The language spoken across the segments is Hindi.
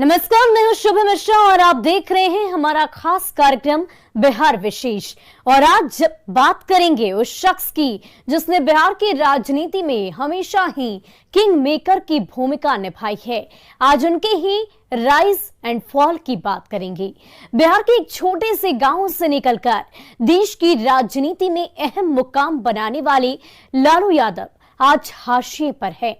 नमस्कार, मैं हूं शुभ मिश्रा और आप देख रहे हैं हमारा खास कार्यक्रम बिहार विशेष। और आज बात करेंगे उस शख्स की जिसने बिहार की राजनीति में हमेशा ही किंग मेकर की भूमिका निभाई है। आज उनके ही राइज एंड फॉल की बात करेंगे। बिहार के एक छोटे से गांव से निकलकर देश की राजनीति में अहम मुकाम बनाने वाले लालू यादव आज हाशिए पर है।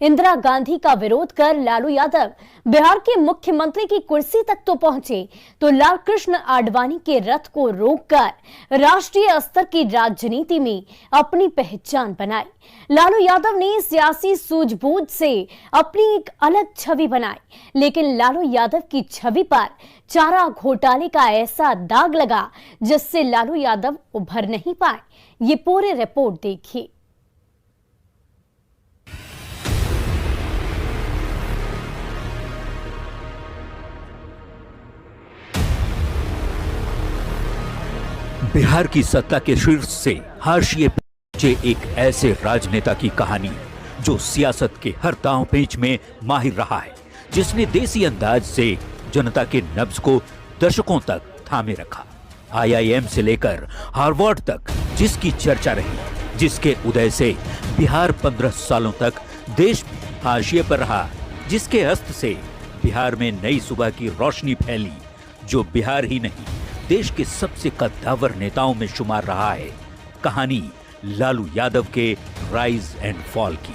इंदिरा गांधी का विरोध कर लालू यादव बिहार के मुख्यमंत्री की कुर्सी तक तो पहुंचे, तो लाल कृष्ण आडवाणी के रथ को रोककर राष्ट्रीय स्तर की राजनीति में अपनी पहचान बनाई। लालू यादव ने सियासी सूझबूझ से अपनी एक अलग छवि बनाई, लेकिन लालू यादव की छवि पर चारा घोटाले का ऐसा दाग लगा जिससे लालू यादव उभर नहीं पाए। ये पूरी रिपोर्ट देखिए। बिहार की सत्ता के शीर्ष से हाशिए पर पहुंचे एक ऐसे राजनेता की कहानी जो सियासत के हर दांव पेच में माहिर रहा है, जिसने देसी अंदाज से जनता के नब्ज को दशकों तक थामे रखा। IIM से लेकर हार्वर्ड तक जिसकी चर्चा रही, जिसके उदय से बिहार 15 सालों तक देश हाशिए पर रहा, जिसके अस्त से बिहार में नई सुबह की रोशनी फैली, जो बिहार ही नहीं देश के सबसे कद्दावर नेताओं में शुमार रहा है। कहानी लालू यादव के राइज एंड फॉल की।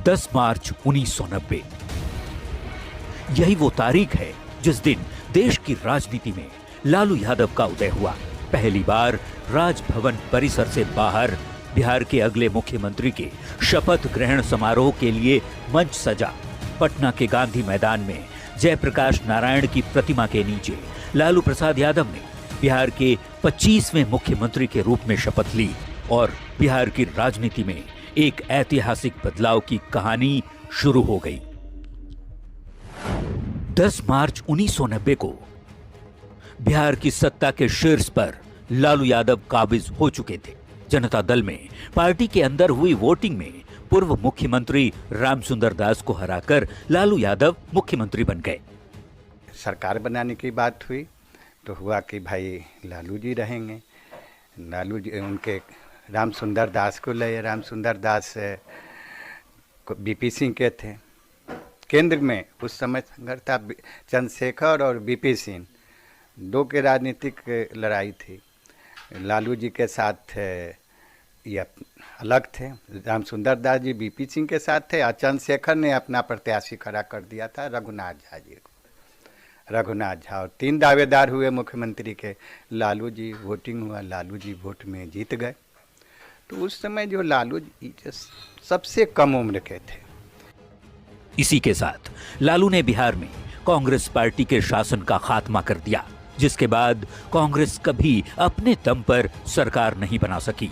10 मार्च 1990 यही वो तारीख है जिस दिन देश की राजनीति में लालू यादव का उदय हुआ। पहली बार राजभवन परिसर से बाहर बिहार के अगले मुख्यमंत्री के शपथ ग्रहण समारोह के लिए मंच सजा। पटना के गांधी मैदान में जयप्रकाश नारायण की प्रतिमा के नीचे लालू प्रसाद यादव ने बिहार के 25वें मुख्यमंत्री के रूप में शपथ ली और बिहार की राजनीति में एक ऐतिहासिक बदलाव की कहानी शुरू हो गई। 10 मार्च 1990 को बिहार की सत्ता के शीर्ष पर लालू यादव काबिज हो चुके थे। जनता दल में पार्टी के अंदर हुई वोटिंग में पूर्व मुख्यमंत्री रामसुंदर दास को हराकर लालू यादव मुख्यमंत्री बन गए। सरकार बनाने की बात हुई तो हुआ कि भाई लालू जी रहेंगे। लालू जी उनके रामसुंदर दास को ले। रामसुंदर दास बीपी सिंह के थे। केंद्र में उस समय संघर्ष था, चंद्रशेखर और बीपी सिंह दो के राजनीतिक लड़ाई थी। लालू जी के साथ ये अलग थे, रामसुंदर दास जी बीपी सिंह के साथ थे और चंद्रशेखर ने अपना प्रत्याशी खड़ा कर दिया था रघुनाथ झा जी को। रघुनाथ झा और 3 दावेदार हुए मुख्यमंत्री के। लालू जी वोटिंग हुआ, लालू जी वोट में जीत गए। तो उस समय जो लालू जी सबसे कम उम्र के थे। इसी के साथ लालू ने बिहार में कांग्रेस पार्टी के शासन का खात्मा कर दिया, जिसके बाद कांग्रेस कभी अपने दम पर सरकार नहीं बना सकी।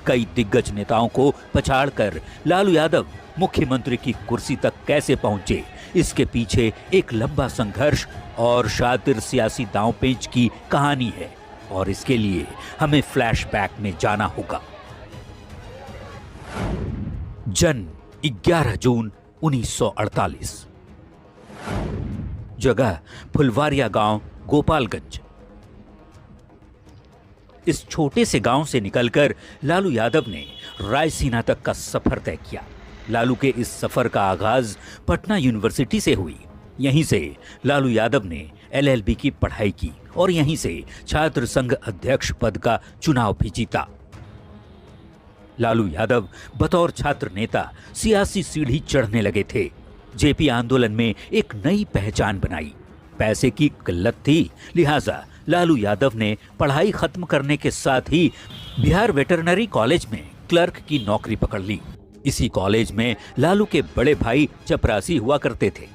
कई दिग्गज नेताओं को पछाड़कर लालू यादव मुख्यमंत्री की कुर्सी तक कैसे पहुंचे, इसके पीछे एक लंबा संघर्ष और शातिर सियासी दांवपेच की कहानी है और इसके लिए हमें फ्लैशबैक में जाना होगा। जन्म 11 जून 1948, जगह फुलवारिया गांव, गोपालगंज। इस छोटे से गांव से निकलकर लालू यादव ने रायसीना तक का सफर तय किया। लालू के इस सफर का आगाज पटना यूनिवर्सिटी से हुई। यहीं से लालू यादव ने LLB की पढ़ाई की और यहीं से छात्र संघ अध्यक्ष पद का चुनाव भी जीता। लालू यादव बतौर छात्र नेता सियासी सीढ़ी चढ़ने लगे थे। जेपी आंदोलन में एक नई पहचान बनाई। पैसे की किल्लत थी, लिहाजा लालू यादव ने पढ़ाई खत्म करने के साथ ही बिहार वेटरनरी कॉलेज में क्लर्क की नौकरी पकड़ ली। इसी कॉलेज में लालू के बड़े भाई चपरासी हुआ करते थे।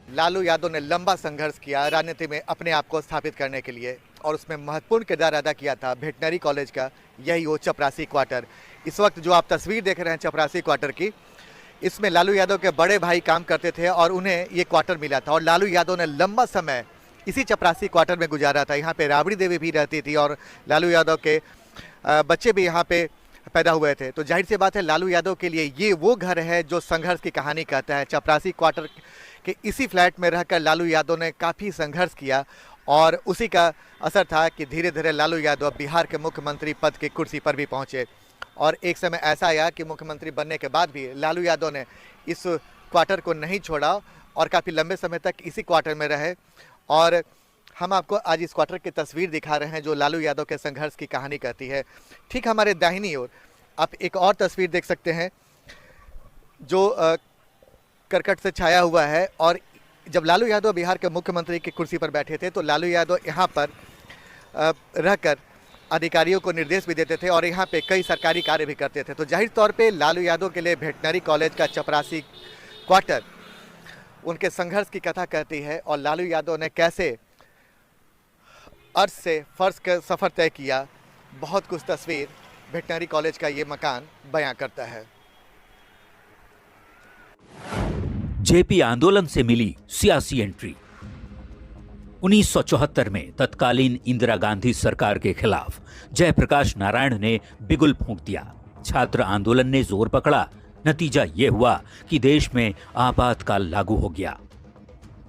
लालू यादव ने लंबा संघर्ष किया राजनीति में अपने आप को स्थापित करने के लिए और उसमें महत्वपूर्ण किरदार अदा किया था वेटरनरी कॉलेज का, यही वो चपरासी क्वार्टर। इस वक्त जो आप तस्वीर देख रहे हैं चपरासी क्वार्टर की, इसमें लालू यादव के बड़े भाई काम करते थे और उन्हें ये क्वार्टर मिला था और लालू यादव ने लंबा समय इसी चपरासी क्वार्टर में गुजारा था। यहाँ पे राबड़ी देवी भी रहती थी और लालू यादव के बच्चे भी यहाँ पे पैदा हुए थे, तो जाहिर सी बात है लालू यादव के लिए ये वो घर है जो संघर्ष की कहानी कहता है। चपरासी क्वार्टर के इसी फ्लैट में रहकर लालू यादव ने काफ़ी संघर्ष किया और उसी का असर था कि धीरे धीरे लालू यादव बिहार के मुख्यमंत्री पद की कुर्सी पर भी पहुंचे। और एक समय ऐसा आया कि मुख्यमंत्री बनने के बाद भी लालू यादव ने इस क्वार्टर को नहीं छोड़ा और काफ़ी लंबे समय तक इसी क्वार्टर में रहे। और हम आपको आज इस क्वार्टर की तस्वीर दिखा रहे हैं जो लालू यादव के संघर्ष की कहानी कहती है। ठीक हमारे दाहिनी ओर आप एक और तस्वीर देख सकते हैं जो करकट से छाया हुआ है। और जब लालू यादव बिहार के मुख्यमंत्री की कुर्सी पर बैठे थे तो लालू यादव यहाँ पर रहकर अधिकारियों को निर्देश भी देते थे और यहाँ पे कई सरकारी कार्य भी करते थे। तो जाहिर तौर पे लालू यादव के लिए वेटनरी कॉलेज का चपरासी क्वार्टर उनके संघर्ष की कथा कहती है और लालू यादव ने कैसे अर्श से फर्श का सफ़र तय किया, बहुत कुछ तस्वीर वेटनरी कॉलेज का ये मकान बयां करता है। जेपी आंदोलन से मिली सियासी एंट्री। 1974 में तत्कालीन इंदिरा गांधी सरकार के खिलाफ जयप्रकाश नारायण ने बिगुल फूंक दिया। छात्र आंदोलन ने जोर पकड़ा। नतीजा ये हुआ कि देश में आपातकाल लागू हो गया।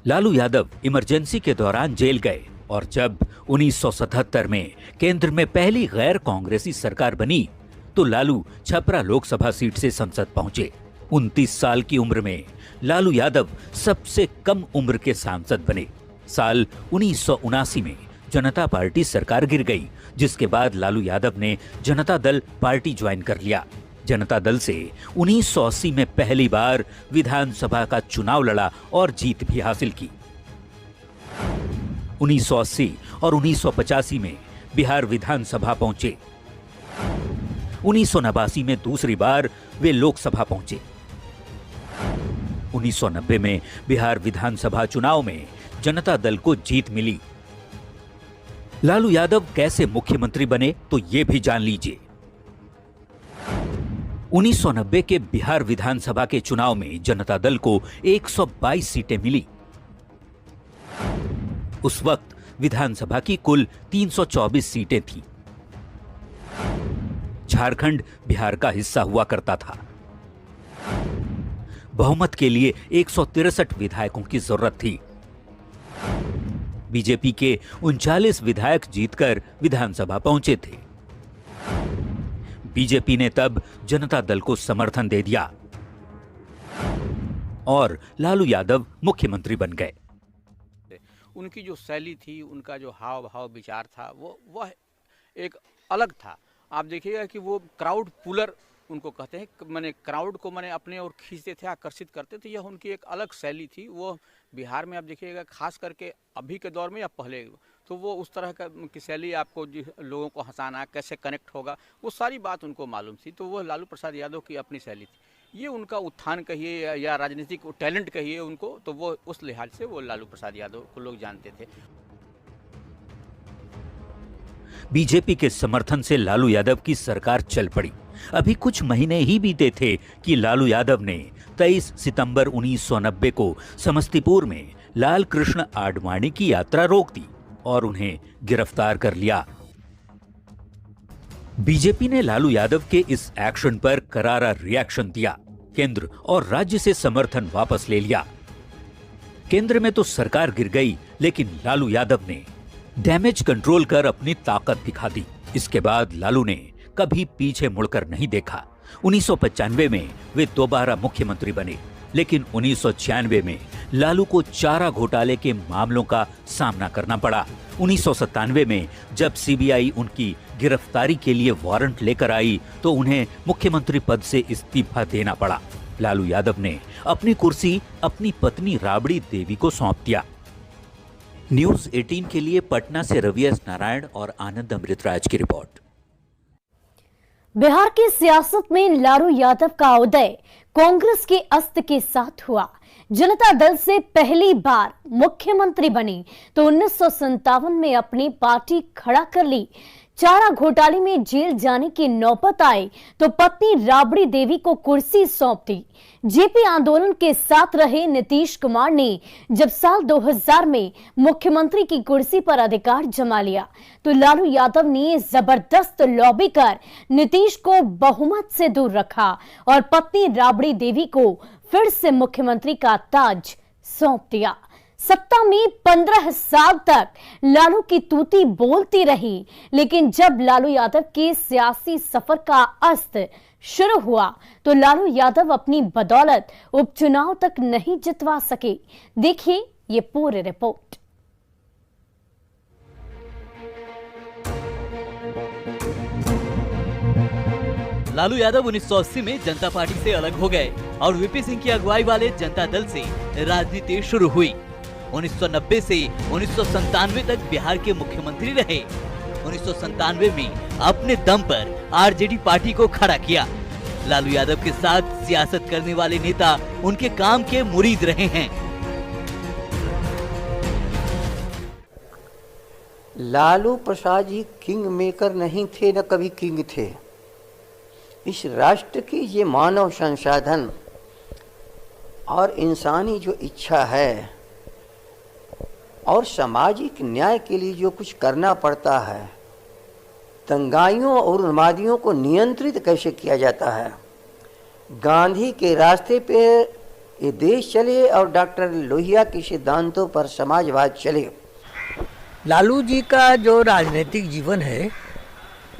लालू यादव इमरजेंसी के दौरान जेल गए और जब 1977 में केंद्र में पहली गैर कांग्रेसी सरकार बनी तो लालू छपरा लोकसभा सीट से संसद पहुंचे। 29 साल की उम्र में लालू यादव सबसे कम उम्र के सांसद बने। साल 1979 में जनता पार्टी सरकार गिर गई, जिसके बाद लालू यादव ने जनता दल पार्टी ज्वाइन कर लिया। जनता दल से 1980 में पहली बार विधानसभा का चुनाव लड़ा और जीत भी हासिल की। 1980 और 1985 में बिहार विधानसभा पहुंचे। 1989 में दूसरी बार वे लोकसभा पहुंचे। 1990 में बिहार विधानसभा चुनाव में जनता दल को जीत मिली। लालू यादव कैसे मुख्यमंत्री बने तो ये भी जान लीजिए। 1990 के बिहार विधानसभा के चुनाव में जनता दल को 122 सीटें मिली। उस वक्त विधानसभा की कुल 324 सीटें थीं। झारखंड बिहार का हिस्सा हुआ करता था। बहुमत के लिए 163 विधायकों की जरूरत थी। बीजेपी के 39 विधायक जीतकर विधानसभा पहुंचे थे। बीजेपी ने तब जनता दल को समर्थन दे दिया और लालू यादव मुख्यमंत्री बन गए। उनकी जो शैली थी, उनका जो हाव भाव विचार था, वह एक अलग था। आप देखिएगा कि वो क्राउड पुलर उनको कहते हैं, माने क्राउड को माने अपने ओर खींचते थे, आकर्षित करते थे। यह उनकी एक अलग शैली थी। वो बिहार में आप देखिएगा खास करके अभी के दौर में या पहले, तो वो उस तरह की शैली, आपको लोगों को हंसाना, कैसे कनेक्ट होगा, वो सारी बात उनको मालूम थी। तो वो लालू प्रसाद यादव की अपनी शैली थी। ये उनका उत्थान कहिए या राजनीतिक टैलेंट कहिए उनको, तो वो उस लिहाज से वो लालू प्रसाद यादव को लोग जानते थे। बीजेपी के समर्थन से लालू यादव की सरकार चल पड़ी। अभी कुछ महीने ही बीते थे कि लालू यादव ने 23 सितंबर 1990 को समस्तीपुर में लाल कृष्ण आडवाणी की यात्रा रोक दी और उन्हें गिरफ्तार कर लिया। बीजेपी ने लालू यादव के इस एक्शन पर करारा रिएक्शन दिया। केंद्र और राज्य से समर्थन वापस ले लिया। केंद्र में तो सरकार गिर गई, लेकिन लालू यादव ने डैमेज कंट्रोल कर अपनी ताकत दिखा दी। इसके बाद लालू ने कभी पीछे मुड़कर नहीं देखा। 1995 में वे दोबारा मुख्यमंत्री बने, लेकिन 1996 में लालू को चारा घोटाले के मामलों का सामना करना पड़ा। 1997 में जब सीबीआई उनकी गिरफ्तारी के लिए वारंट लेकर आई तो उन्हें मुख्यमंत्री पद से इस्तीफा देना पड़ा। लालू यादव ने अपनी कुर्सी अपनी पत्नी राबड़ी देवी को सौंप दिया। न्यूज़ 18 के लिए पटना से रवि एस नारायण और आनंद अमृतराज की रिपोर्ट। बिहार की सियासत में लालू यादव का उदय कांग्रेस के अस्त के साथ हुआ। जनता दल से पहली बार मुख्यमंत्री बनी तो 1957 में अपनी पार्टी खड़ा कर ली। चारा घोटाले में जेल जाने की नौबत आई तो पत्नी राबड़ी देवी को कुर्सी सौंप दी। जेपी आंदोलन के साथ रहे नीतीश कुमार ने जब साल 2000 में मुख्यमंत्री की कुर्सी पर अधिकार जमा लिया तो लालू यादव ने जबरदस्त लॉबी कर नीतीश को बहुमत से दूर रखा और पत्नी राबड़ी देवी को फिर से मुख्यमंत्री का ताज सौंप दिया। सत्ता में 15 साल तक लालू की तूती बोलती रही, लेकिन जब लालू यादव के सियासी सफर का अस्त शुरू हुआ तो लालू यादव अपनी बदौलत उपचुनाव तक नहीं जितवा सके। देखिए ये पूरी रिपोर्ट। लालू यादव 1980 में जनता पार्टी से अलग हो गए और वीपी सिंह की अगुवाई वाले जनता दल से राजनीति शुरू हुई। 1990 से 1997 तक बिहार के मुख्यमंत्री रहे। 1997 में अपने दम पर आरजेडी पार्टी को खड़ा किया। लालू यादव के साथ सियासत करने वाले नेता उनके काम के मुरीद रहे हैं। लालू प्रसाद जी किंग मेकर नहीं थे, न कभी किंग थे। इस राष्ट्र की ये मानव संसाधन और इंसानी जो इच्छा है और सामाजिक न्याय के लिए जो कुछ करना पड़ता है, दंगाइयों और उन्मादियों को नियंत्रित कैसे किया जाता है, गांधी के रास्ते पे ये देश चले और डॉक्टर लोहिया के सिद्धांतों पर समाजवाद चले। लालू जी का जो राजनीतिक जीवन है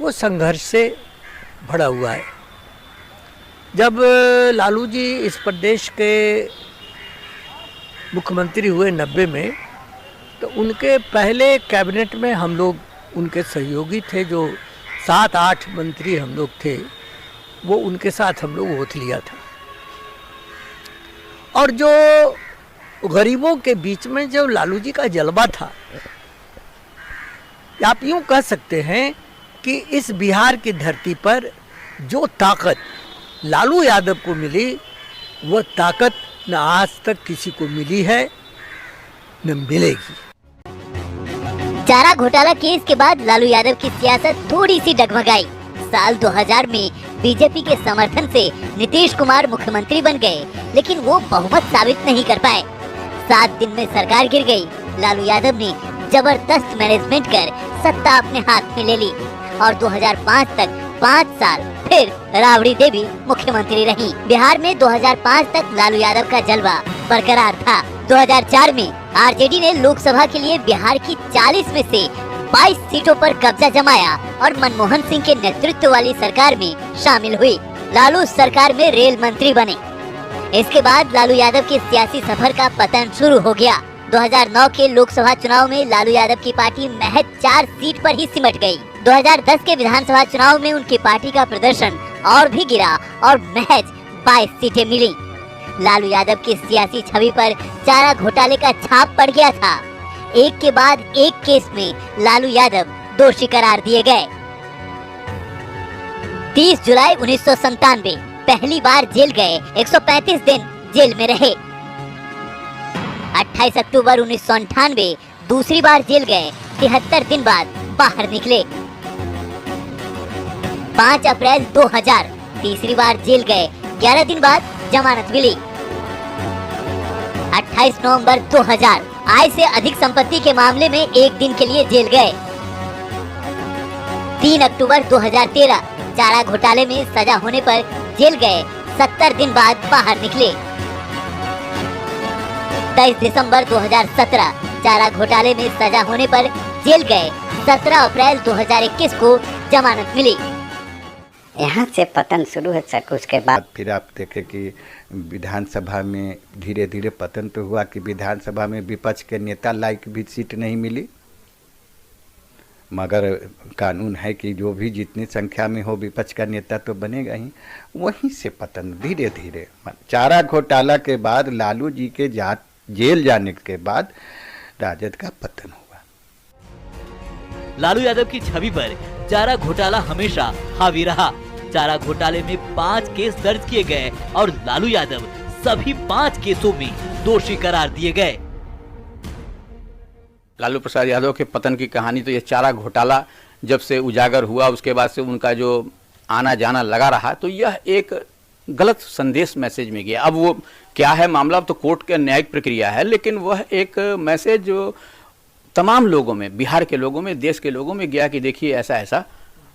वो संघर्ष से भरा हुआ है। जब लालू जी इस प्रदेश के मुख्यमंत्री हुए 90 में, तो उनके पहले कैबिनेट में हम लोग उनके सहयोगी थे। जो 7-8 मंत्री हम लोग थे, वो उनके साथ हम लोग ओथ लिया था। और जो गरीबों के बीच में जो लालू जी का जलवा था, आप यूँ कह सकते हैं कि इस बिहार की धरती पर जो ताकत लालू यादव को मिली, वो ताकत न आज तक किसी को मिली है न मिलेगी। चारा घोटाला केस के बाद लालू यादव की सियासत थोड़ी सी डगमगाई। साल 2000 में बीजेपी के समर्थन से नीतीश कुमार मुख्यमंत्री बन गए, लेकिन वो बहुमत साबित नहीं कर पाए। 7 दिन में सरकार गिर गई। लालू यादव ने जबरदस्त मैनेजमेंट कर सत्ता अपने हाथ में ले ली और 2005 तक 5 साल फिर राबड़ी देवी मुख्यमंत्री रही। बिहार में 2005 तक लालू यादव का जलवा बरकरार था। 2004 में आरजेडी ने लोकसभा के लिए बिहार की 40 में से 22 सीटों पर कब्जा जमाया और मनमोहन सिंह के नेतृत्व वाली सरकार में शामिल हुई। लालू सरकार में रेल मंत्री बने। इसके बाद लालू यादव के सियासी सफर का पतन शुरू हो गया। 2009 के लोकसभा चुनाव में लालू यादव की पार्टी महज 4 सीट पर ही सिमट गई। 2010 के विधानसभा चुनाव में उनकी पार्टी का प्रदर्शन और भी गिरा और महज 22 सीटें मिली। लालू यादव की सियासी छवि पर चारा घोटाले का छाप पड़ गया था। एक के बाद एक केस में लालू यादव दोषी करार दिए गए। 30 जुलाई 1997 पहली बार जेल गए, 135 दिन जेल में रहे। 28 अक्टूबर 1998 दूसरी बार जेल गए, 73 दिन बाद बाहर निकले। 5 अप्रैल 2000 तीसरी बार जेल गए, 11 दिन बाद जमानत मिली। 28 नवंबर 2000 आय से अधिक संपत्ति के मामले में 1 दिन के लिए जेल गए। 3 अक्टूबर 2013 चारा घोटाले में सजा होने पर जेल गए, 70 दिन बाद बाहर निकले। 23 दिसंबर 2017 चारा घोटाले में सजा होने पर जेल गए, 17 अप्रैल 2021 को जमानत मिली। यहाँ से पतन शुरू है सर। उसके बाद फिर आप देखें कि विधानसभा में धीरे धीरे पतन तो हुआ कि विधानसभा में विपक्ष के नेता लायक भी सीट नहीं मिली, मगर कानून है कि जो भी जितनी संख्या में हो विपक्ष का नेता तो बनेगा ही। वहीं से पतन धीरे धीरे चारा घोटाला के बाद लालू जी के जेल जाने के बाद राजद का पतन हुआ। लालू यादव की छवि पर चारा घोटाला हमेशा हावी रहा। चारा घोटाले में 5 केस दर्ज किए गए और लालू यादव सभी 5 केसों में दोषी करार दिए गए। लालू प्रसाद यादव के पतन की कहानी तो ये चारा घोटाला जब से उजागर हुआ उसके बाद से उनका जो आना जाना लगा रहा, तो यह एक गलत संदेश मैसेज में गया। अब वो क्या है मामला, अब तो कोर्ट के न्यायिक प्रक्रिया है, लेकिन वह एक मैसेज जो तमाम लोगों में, बिहार के लोगों में, देश के लोगों में गया कि देखिए ऐसा ऐसा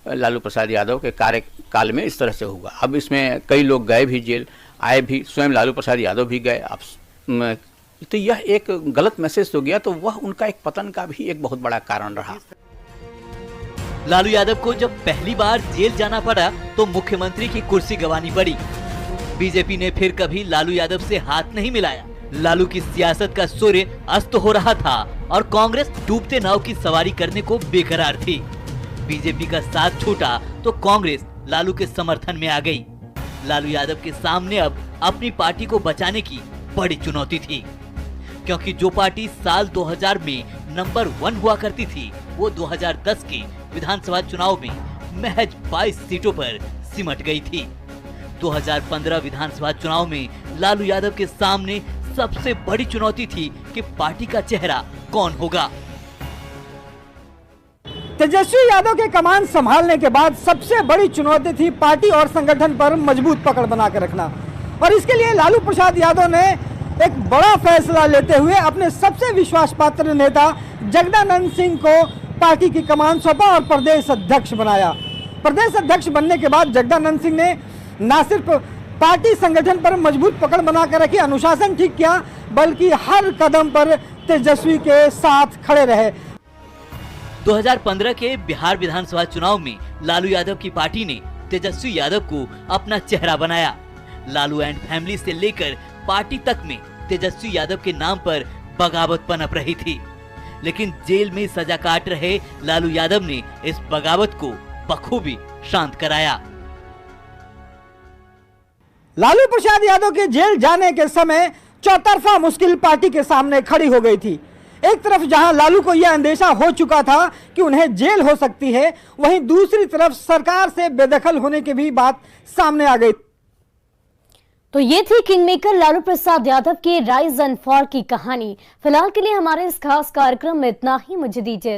लालू प्रसाद यादव के कार्यकाल में इस तरह से हुआ। अब इसमें कई लोग गए भी जेल, आए भी, स्वयं लालू प्रसाद यादव भी गए। अब तो यह एक गलत मैसेज तो गया, तो वह उनका एक पतन का भी एक बहुत बड़ा कारण रहा। लालू यादव को जब पहली बार जेल जाना पड़ा तो मुख्यमंत्री की कुर्सी गंवानी पड़ी। बीजेपी ने फिर कभी लालू यादव से हाथ नहीं मिलाया। लालू की सियासत का सूर्य अस्त हो रहा था और कांग्रेस डूबते नाव की सवारी करने को बेकरार थी। बीजेपी का साथ छूटा तो कांग्रेस लालू के समर्थन में आ गई। लालू यादव के सामने अब अपनी पार्टी को बचाने की बड़ी चुनौती थी, क्योंकि जो पार्टी साल 2000 में नंबर 1 हुआ करती थी, वो 2010 के विधानसभा चुनाव में महज 22 सीटों पर सिमट गई थी। 2015 विधानसभा चुनाव में लालू यादव के सामने सबसे बड़ी चुनौती थी कि पार्टी का चेहरा कौन होगा। तेजस्वी यादव के कमान संभालने के बाद सबसे बड़ी चुनौती थी पार्टी और संगठन पर मजबूत पकड़ बनाकर रखना, और इसके लिए लालू प्रसाद यादव ने एक बड़ा फैसला लेते हुए अपने सबसे विश्वास पात्र नेता जगदानंद सिंह को पार्टी की कमान सौंपा और प्रदेश अध्यक्ष बनाया। प्रदेश अध्यक्ष बनने के बाद जगदानंद सिंह ने न सिर्फ पार्टी संगठन पर मजबूत पकड़ बनाकर रखी, अनुशासन ठीक किया, बल्कि हर कदम पर तेजस्वी के साथ खड़े रहे। 2015 के बिहार विधानसभा चुनाव में लालू यादव की पार्टी ने तेजस्वी यादव को अपना चेहरा बनाया। लालू एंड फैमिली से लेकर पार्टी तक में तेजस्वी यादव के नाम पर बगावत पनप रही थी, लेकिन जेल में सजा काट रहे लालू यादव ने इस बगावत को बखूबी शांत कराया। लालू प्रसाद यादव के जेल जाने के समय चौतरफा मुश्किल पार्टी के सामने खड़ी हो गई थी। एक तरफ जहां लालू को यह अंदेशा हो चुका था कि उन्हें जेल हो सकती है, वहीं दूसरी तरफ सरकार से बेदखल होने की भी बात सामने आ गई। तो ये थी किंगमेकर लालू प्रसाद यादव के राइज एंड फॉल की कहानी। फिलहाल के लिए हमारे इस खास कार्यक्रम में इतना ही। मुझे दीजिए